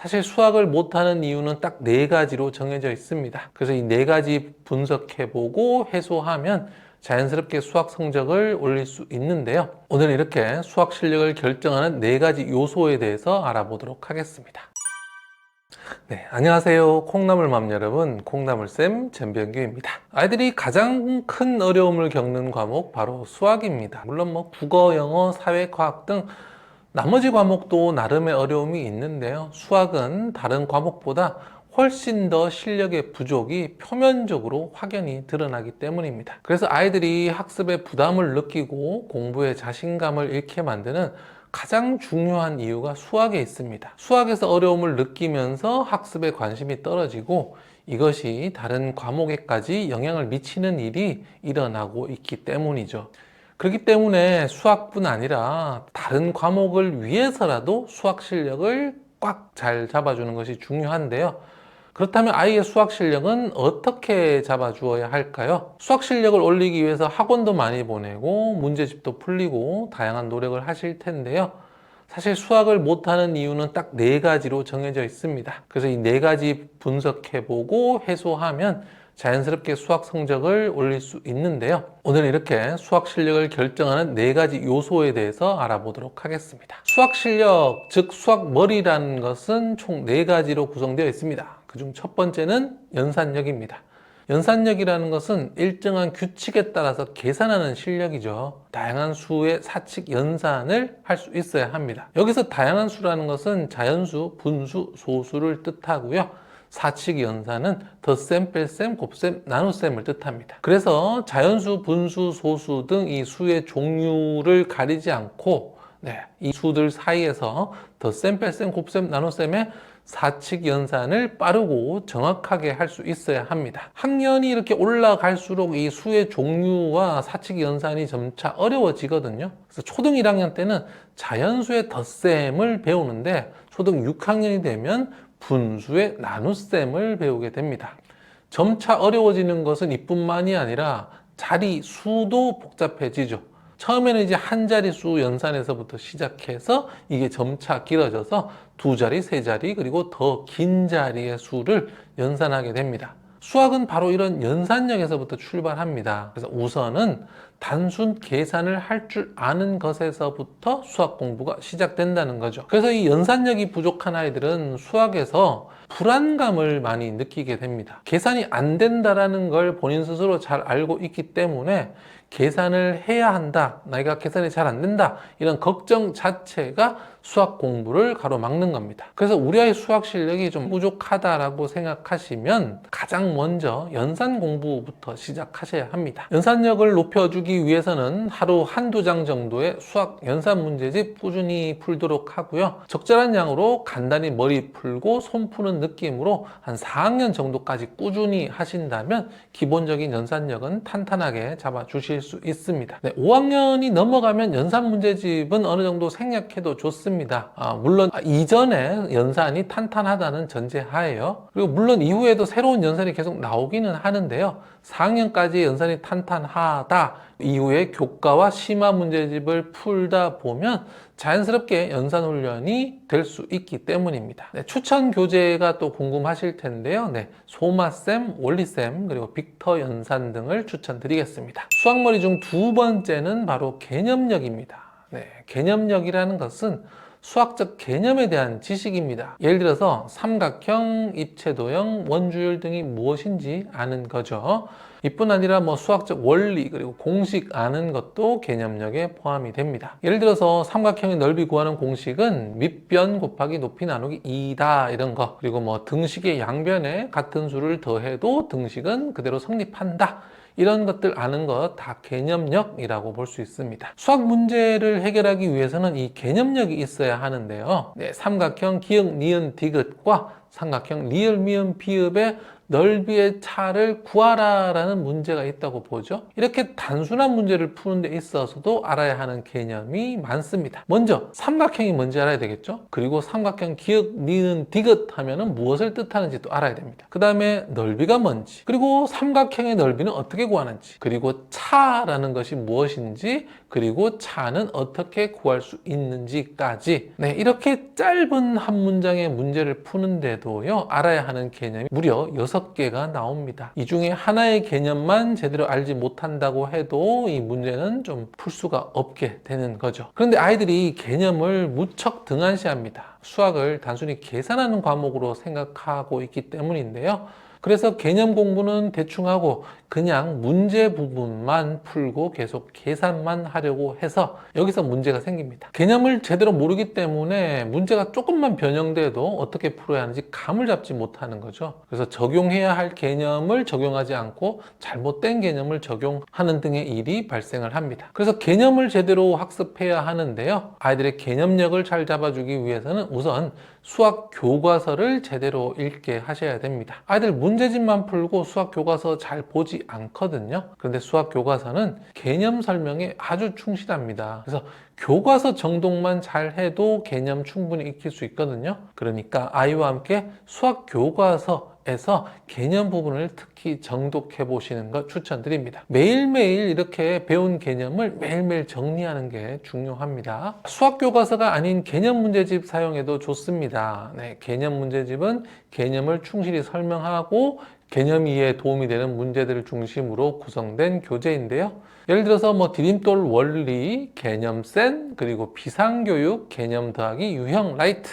사실 수학을 못하는 이유는 딱 네 가지로 정해져 있습니다. 그래서 이 네 가지 분석해보고 해소하면 자연스럽게 수학 성적을 올릴 수 있는데요. 오늘 이렇게 수학 실력을 결정하는 네 가지 요소에 대해서 알아보도록 하겠습니다. 네, 안녕하세요. 콩나물맘 여러분, 콩나물쌤 전병규입니다. 아이들이 가장 큰 어려움을 겪는 과목 바로 수학입니다. 물론 국어, 영어, 사회, 과학 등 나머지 과목도 나름의 어려움이 있는데요. 수학은 다른 과목보다 훨씬 더 실력의 부족이 표면적으로 확연히 드러나기 때문입니다. 그래서 아이들이 학습에 부담을 느끼고 공부에 자신감을 잃게 만드는 가장 중요한 이유가 수학에 있습니다. 수학에서 어려움을 느끼면서 학습에 관심이 떨어지고 이것이 다른 과목에까지 영향을 미치는 일이 일어나고 있기 때문이죠. 그렇기 때문에 수학뿐 아니라 다른 과목을 위해서라도 수학 실력을 꽉 잘 잡아주는 것이 중요한데요. 그렇다면 아이의 수학 실력은 어떻게 잡아주어야 할까요? 수학 실력을 올리기 위해서 학원도 많이 보내고 문제집도 풀리고 다양한 노력을 하실 텐데요. 사실 수학을 못하는 이유는 딱 네 가지로 정해져 있습니다. 그래서 이 네 가지 분석해보고 해소하면 자연스럽게 수학 성적을 올릴 수 있는데요. 오늘 이렇게 수학 실력을 결정하는 네 가지 요소에 대해서 알아보도록 하겠습니다. 수학 실력, 즉 수학 머리라는 것은 총 네 가지로 구성되어 있습니다. 그중 첫 번째는 연산력입니다. 연산력이라는 것은 일정한 규칙에 따라서 계산하는 실력이죠. 다양한 수의 사칙 연산을 할 수 있어야 합니다. 여기서 다양한 수라는 것은 자연수, 분수, 소수를 뜻하고요. 사칙 연산은 덧셈, 뺄셈, 곱셈, 나눗셈을 뜻합니다. 그래서 자연수, 분수, 소수 등 이 수의 종류를 가리지 않고 이 수들 사이에서 덧셈, 뺄셈, 곱셈, 나눗셈의 사칙 연산을 빠르고 정확하게 할 수 있어야 합니다. 학년이 이렇게 올라갈수록 이 수의 종류와 사칙 연산이 점차 어려워지거든요. 그래서 초등 1학년 때는 자연수의 덧셈을 배우는데 초등 6학년이 되면 분수의 나눗셈을 배우게 됩니다. 점차 어려워지는 것은 이뿐만이 아니라 자리 수도 복잡해지죠. 처음에는 이제 한 자릿수 연산에서부터 시작해서 이게 점차 길어져서 두 자리, 세 자리, 그리고 더 긴 자리의 수를 연산하게 됩니다. 수학은 바로 이런 연산력에서부터 출발합니다. 그래서 우선은 단순 계산을 할 줄 아는 것에서부터 수학 공부가 시작된다는 거죠. 그래서 이 연산력이 부족한 아이들은 수학에서 불안감을 많이 느끼게 됩니다. 계산이 안 된다라는 걸 본인 스스로 잘 알고 있기 때문에 계산을 해야 한다, 나이가 계산이 잘 안 된다, 이런 걱정 자체가 수학 공부를 가로막는 겁니다. 그래서 우리 아이 수학 실력이 좀 부족하다라고 생각하시면 가장 먼저 연산 공부부터 시작하셔야 합니다. 연산력을 높여주기 위해서는 하루 한두 장 정도의 수학 연산 문제집 꾸준히 풀도록 하고요. 적절한 양으로 간단히 머리 풀고 손 푸는 느낌으로 한 4학년 정도까지 꾸준히 하신다면 기본적인 연산력은 탄탄하게 잡아주실 수 있습니다. 5학년이 넘어가면 연산 문제집은 어느 정도 생략해도 좋습니다. 물론 이전에 연산이 탄탄하다는 전제하에요. 그리고 물론 이후에도 새로운 연산이 계속 나오기는 하는데요. 4학년까지 연산이 탄탄하다 이후에 교과와 심화 문제집을 풀다 보면 자연스럽게 연산 훈련이 될 수 있기 때문입니다. 추천 교재가 또 궁금하실 텐데요. 소마쌤, 원리쌤, 그리고 빅터 연산 등을 추천드리겠습니다. 수학머리 중 두 번째는 바로 개념력입니다. 개념력이라는 것은 수학적 개념에 대한 지식입니다. 예를 들어서 삼각형, 입체도형, 원주율 등이 무엇인지 아는 거죠. 이뿐 아니라 수학적 원리 그리고 공식 아는 것도 개념력에 포함이 됩니다. 예를 들어서 삼각형의 넓이 구하는 공식은 밑변 곱하기 높이 나누기 2다 이런 거, 그리고 등식의 양변에 같은 수를 더해도 등식은 그대로 성립한다, 이런 것들 아는 것 다 개념력이라고 볼 수 있습니다. 수학 문제를 해결하기 위해서는 이 개념력이 있어야 하는데요. 삼각형, 기역, 니은, 디귿과 삼각형 리을 미음 비읍의 넓이의 차를 구하라 라는 문제가 있다고 보죠. 이렇게 단순한 문제를 푸는 데 있어서도 알아야 하는 개념이 많습니다. 먼저 삼각형이 뭔지 알아야 되겠죠. 그리고 삼각형 기역, 니은, 디귿 하면은 무엇을 뜻하는지 또 알아야 됩니다. 그 다음에 넓이가 뭔지, 그리고 삼각형의 넓이는 어떻게 구하는지, 그리고 차라는 것이 무엇인지, 그리고 차는 어떻게 구할 수 있는지까지, 네, 이렇게 짧은 한 문장의 문제를 푸는데도요 알아야 하는 개념이 무려 6개가 나옵니다. 이 중에 하나의 개념만 제대로 알지 못한다고 해도 이 문제는 좀 풀 수가 없게 되는 거죠. 그런데 아이들이 이 개념을 무척 등한시합니다. 수학을 단순히 계산하는 과목으로 생각하고 있기 때문인데요. 그래서 개념 공부는 대충 하고 그냥 문제 부분만 풀고 계속 계산만 하려고 해서 여기서 문제가 생깁니다. 개념을 제대로 모르기 때문에 문제가 조금만 변형돼도 어떻게 풀어야 하는지 감을 잡지 못하는 거죠. 그래서 적용해야 할 개념을 적용하지 않고 잘못된 개념을 적용하는 등의 일이 발생을 합니다. 그래서 개념을 제대로 학습해야 하는데요. 아이들의 개념력을 잘 잡아주기 위해서는 우선 수학 교과서를 제대로 읽게 하셔야 됩니다. 아이들 문제집만 풀고 수학 교과서 잘 보지 않거든요. 그런데 수학 교과서는 개념 설명에 아주 충실합니다. 그래서 교과서 정독만 잘 해도 개념 충분히 익힐 수 있거든요. 그러니까 아이와 함께 수학 교과서에서 개념 부분을 특히 정독해 보시는 것 추천드립니다. 매일매일 이렇게 배운 개념을 매일매일 정리하는 게 중요합니다. 수학 교과서가 아닌 개념 문제집 사용해도 좋습니다. 네, 개념 문제집은 개념을 충실히 설명하고 개념 이해에 도움이 되는 문제들을 중심으로 구성된 교재인데요. 예를 들어서 디딤돌 원리, 개념센, 그리고 비상교육, 개념 더하기 유형 라이트,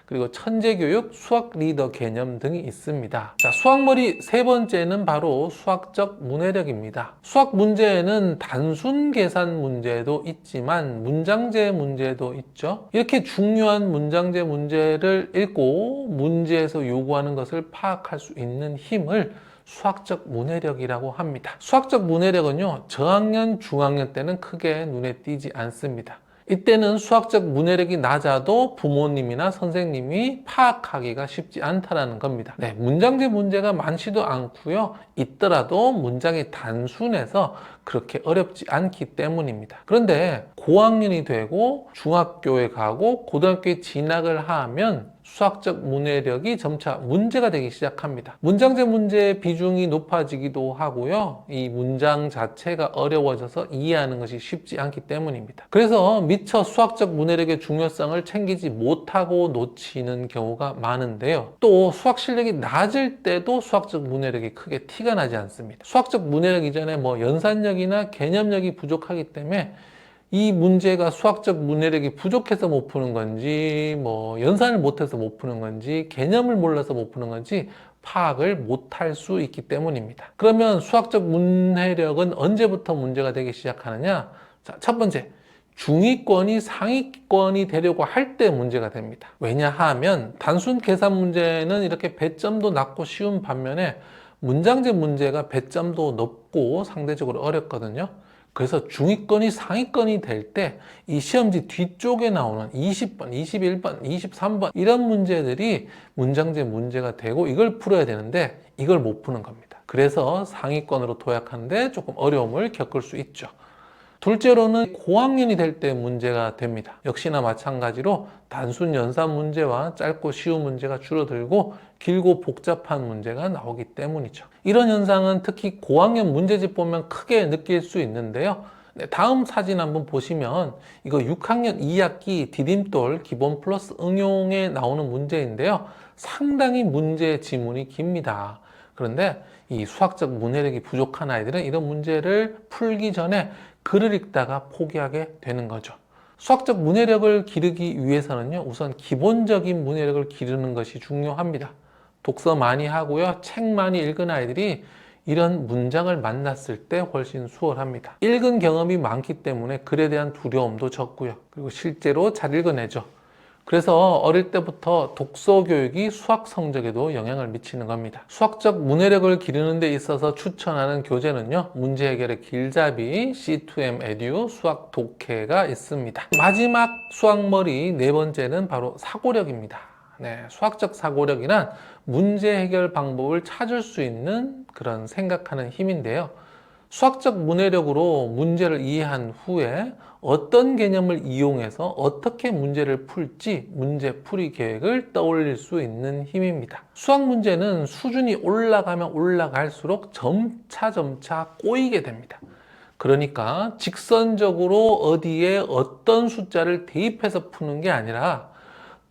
그리고 천재교육, 수학 리더 개념 등이 있습니다. 자, 수학머리 세 번째는 바로 수학적 문해력입니다. 수학 문제에는 단순 계산 문제도 있지만 문장제 문제도 있죠. 이렇게 중요한 문장제 문제를 읽고 문제에서 요구하는 것을 파악할 수 있는 힘을 수학적 문해력이라고 합니다. 수학적 문해력은요, 저학년, 중학년 때는 크게 눈에 띄지 않습니다. 이때는 수학적 문해력이 낮아도 부모님이나 선생님이 파악하기가 쉽지 않다는 겁니다. 네, 문장제 문제가 많지도 않고요. 있더라도 문장이 단순해서 그렇게 어렵지 않기 때문입니다. 그런데 고학년이 되고 중학교에 가고 고등학교에 진학을 하면 수학적 문해력이 점차 문제가 되기 시작합니다. 문장제 문제의 비중이 높아지기도 하고요. 이 문장 자체가 어려워져서 이해하는 것이 쉽지 않기 때문입니다. 그래서 미처 수학적 문해력의 중요성을 챙기지 못하고 놓치는 경우가 많은데요. 또 수학 실력이 낮을 때도 수학적 문해력이 크게 티가 나지 않습니다. 수학적 문해력 이전에 연산력이나 개념력이 부족하기 때문에 이 문제가 수학적 문해력이 부족해서 못 푸는 건지, 연산을 못해서 못 푸는 건지, 개념을 몰라서 못 푸는 건지 파악을 못할 수 있기 때문입니다. 그러면 수학적 문해력은 언제부터 문제가 되기 시작하느냐? 자, 첫 번째, 중위권이 상위권이 되려고 할 때 문제가 됩니다. 왜냐하면 단순 계산 문제는 이렇게 배점도 낮고 쉬운 반면에 문장제 문제가 배점도 높고 상대적으로 어렵거든요. 그래서 중위권이 상위권이 될 때 이 시험지 뒤쪽에 나오는 20번, 21번, 23번 이런 문제들이 문장제 문제가 되고 이걸 풀어야 되는데 이걸 못 푸는 겁니다. 그래서 상위권으로 도약하는데 조금 어려움을 겪을 수 있죠. 둘째로는 고학년이 될 때 문제가 됩니다. 역시나 마찬가지로 단순 연산 문제와 짧고 쉬운 문제가 줄어들고 길고 복잡한 문제가 나오기 때문이죠. 이런 현상은 특히 고학년 문제집 보면 크게 느낄 수 있는데요. 다음 사진 한번 보시면 이거 6학년 2학기 디딤돌 기본 플러스 응용에 나오는 문제인데요. 상당히 문제 지문이 깁니다. 그런데 이 수학적 문해력이 부족한 아이들은 이런 문제를 풀기 전에 글을 읽다가 포기하게 되는 거죠. 수학적 문해력을 기르기 위해서는요, 우선 기본적인 문해력을 기르는 것이 중요합니다. 독서 많이 하고요, 책 많이 읽은 아이들이 이런 문장을 만났을 때 훨씬 수월합니다. 읽은 경험이 많기 때문에 글에 대한 두려움도 적고요. 그리고 실제로 잘 읽어내죠. 그래서 어릴 때부터 독서 교육이 수학 성적에도 영향을 미치는 겁니다. 수학적 문해력을 기르는 데 있어서 추천하는 교재는요, 문제 해결의 길잡이, C2M 에듀 수학 독해가 있습니다. 마지막 수학머리 네 번째는 바로 사고력입니다. 네, 수학적 사고력이란 문제 해결 방법을 찾을 수 있는 그런 생각하는 힘인데요. 수학적 문해력으로 문제를 이해한 후에 어떤 개념을 이용해서 어떻게 문제를 풀지 문제풀이 계획을 떠올릴 수 있는 힘입니다. 수학 문제는 수준이 올라가면 올라갈수록 점차 꼬이게 됩니다. 그러니까 직선적으로 어디에 어떤 숫자를 대입해서 푸는 게 아니라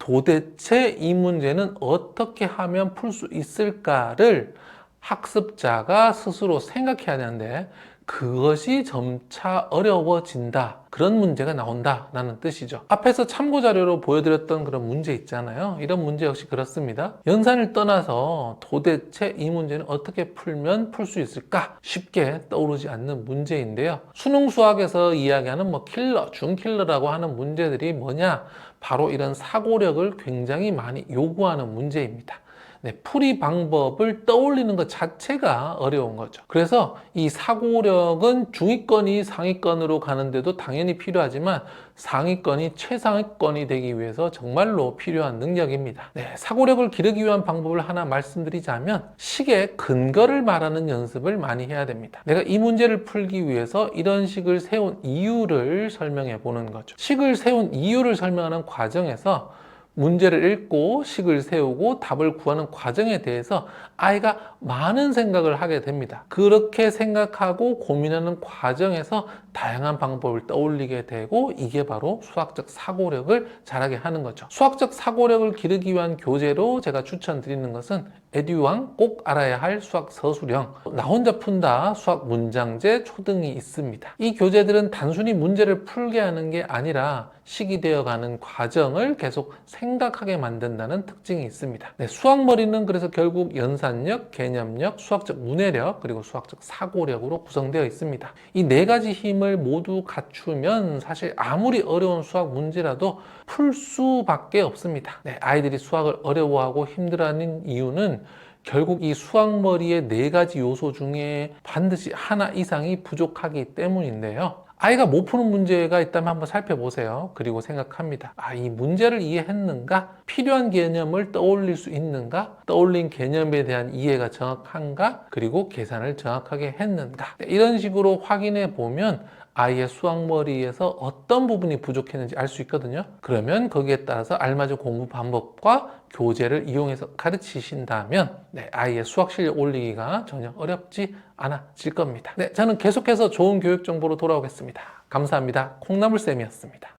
도대체 이 문제는 어떻게 하면 풀 수 있을까를 학습자가 스스로 생각해야 되는데 그것이 점차 어려워진다. 그런 문제가 나온다라는 뜻이죠. 앞에서 참고 자료로 보여드렸던 그런 문제 있잖아요. 이런 문제 역시 그렇습니다. 연산을 떠나서 도대체 이 문제는 어떻게 풀면 풀 수 있을까? 쉽게 떠오르지 않는 문제인데요. 수능 수학에서 이야기하는 킬러, 준킬러라고 하는 문제들이 뭐냐? 바로 이런 사고력을 굉장히 많이 요구하는 문제입니다. 네, 풀이 방법을 떠올리는 것 자체가 어려운 거죠. 그래서 이 사고력은 중위권이 상위권으로 가는데도 당연히 필요하지만 상위권이 최상위권이 되기 위해서 정말로 필요한 능력입니다. 네, 사고력을 기르기 위한 방법을 하나 말씀드리자면 식의 근거를 말하는 연습을 많이 해야 됩니다. 내가 이 문제를 풀기 위해서 이런 식을 세운 이유를 설명해 보는 거죠. 식을 세운 이유를 설명하는 과정에서 문제를 읽고 식을 세우고 답을 구하는 과정에 대해서 아이가 많은 생각을 하게 됩니다. 그렇게 생각하고 고민하는 과정에서 다양한 방법을 떠올리게 되고 이게 바로 수학적 사고력을 자라게 하는 거죠. 수학적 사고력을 기르기 위한 교재로 제가 추천드리는 것은 에듀왕 꼭 알아야 할 수학 서술형, 나 혼자 푼다 수학 문장제 초등이 있습니다. 이 교재들은 단순히 문제를 풀게 하는 게 아니라 식이 되어가는 과정을 계속 생각하게 만든다는 특징이 있습니다. 네, 수학머리는 그래서 결국 연산력, 개념력, 수학적 문해력, 그리고 수학적 사고력으로 구성되어 있습니다. 이 네 가지 힘을 모두 갖추면 사실 아무리 어려운 수학 문제라도 풀 수밖에 없습니다. 네, 아이들이 수학을 어려워하고 힘들어하는 이유는 결국 이 수학머리의 네 가지 요소 중에 반드시 하나 이상이 부족하기 때문인데요. 아이가 못 푸는 문제가 있다면 한번 살펴보세요. 그리고 생각합니다. 이 문제를 이해했는가? 필요한 개념을 떠올릴 수 있는가? 떠올린 개념에 대한 이해가 정확한가? 그리고 계산을 정확하게 했는가? 이런 식으로 확인해 보면 아이의 수학머리에서 어떤 부분이 부족했는지 알 수 있거든요. 그러면 거기에 따라서 알맞은 공부 방법과 교재를 이용해서 가르치신다면 아이의 수학 실력 올리기가 전혀 어렵지 않아질 겁니다. 저는 계속해서 좋은 교육 정보로 돌아오겠습니다. 감사합니다. 콩나물쌤이었습니다.